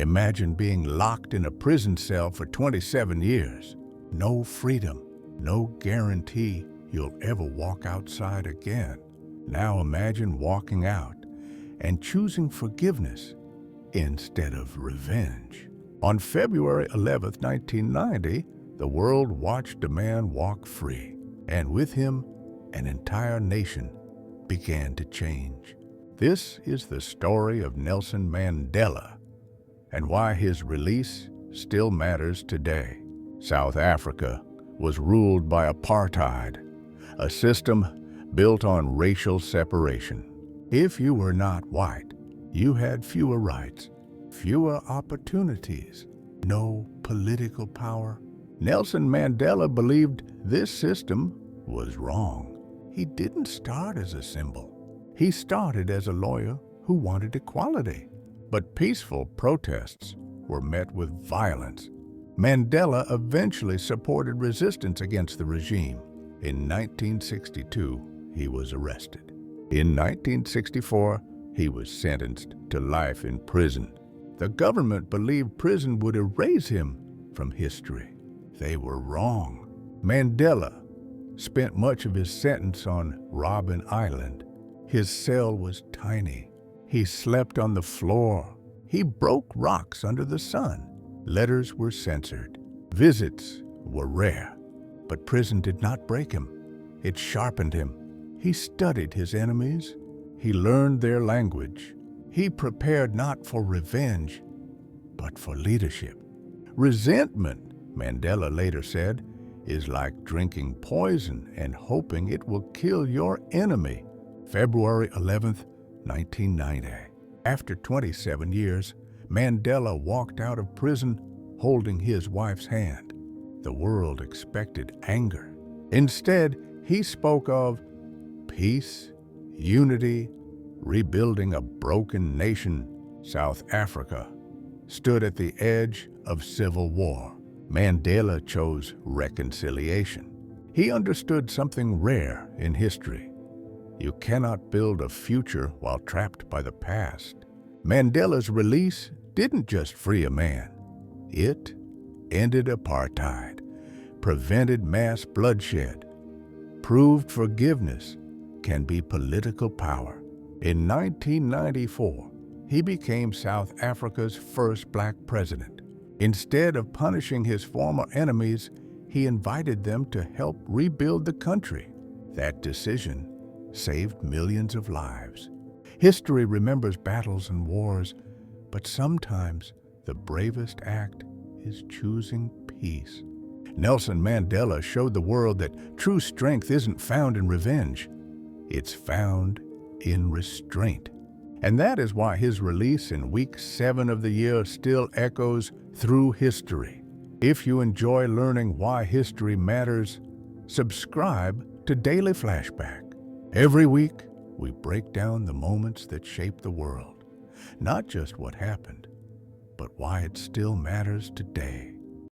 Imagine being locked in a prison cell for 27 years. No freedom, no guarantee you'll ever walk outside again. Now imagine walking out and choosing forgiveness instead of revenge. On February 11, 1990, the world watched a man walk free, and with him, an entire nation began to change. This is the story of Nelson Mandela and why his release still matters today. South Africa was ruled by apartheid, a system built on racial separation. If you were not white, you had fewer rights, fewer opportunities, no political power. Nelson Mandela believed this system was wrong. He didn't start as a symbol. He started as a lawyer who wanted equality. But peaceful protests were met with violence. Mandela eventually supported resistance against the regime. In 1962, he was arrested. In 1964, he was sentenced to life in prison. The government believed prison would erase him from history. They were wrong. Mandela spent much of his sentence on Robben Island. His cell was tiny. He slept on the floor. He broke rocks under the sun. Letters were censored. Visits were rare. But prison did not break him. It sharpened him. He studied his enemies. He learned their language. He prepared not for revenge, but for leadership. Resentment, Mandela later said, is like drinking poison and hoping it will kill your enemy. February 11th, 1990. After 27 years, Mandela walked out of prison holding his wife's hand. The world expected anger. Instead, he spoke of peace, unity, rebuilding a broken nation. South Africa stood at the edge of civil war. Mandela chose reconciliation. He understood something rare in history. You cannot build a future while trapped by the past. Mandela's release didn't just free a man. It ended apartheid, prevented mass bloodshed, proved forgiveness can be political power. In 1994, he became South Africa's first black president. Instead of punishing his former enemies, he invited them to help rebuild the country. That decision saved millions of lives. History remembers battles and wars, but sometimes the bravest act is choosing peace. Nelson Mandela showed the world that true strength isn't found in revenge. It's found in restraint. And that is why his release in week 7 of the year still echoes through history. If you enjoy learning why history matters, subscribe to Daily Flashback. Every week, we break down the moments that shape the world. Not just what happened, but why it still matters today.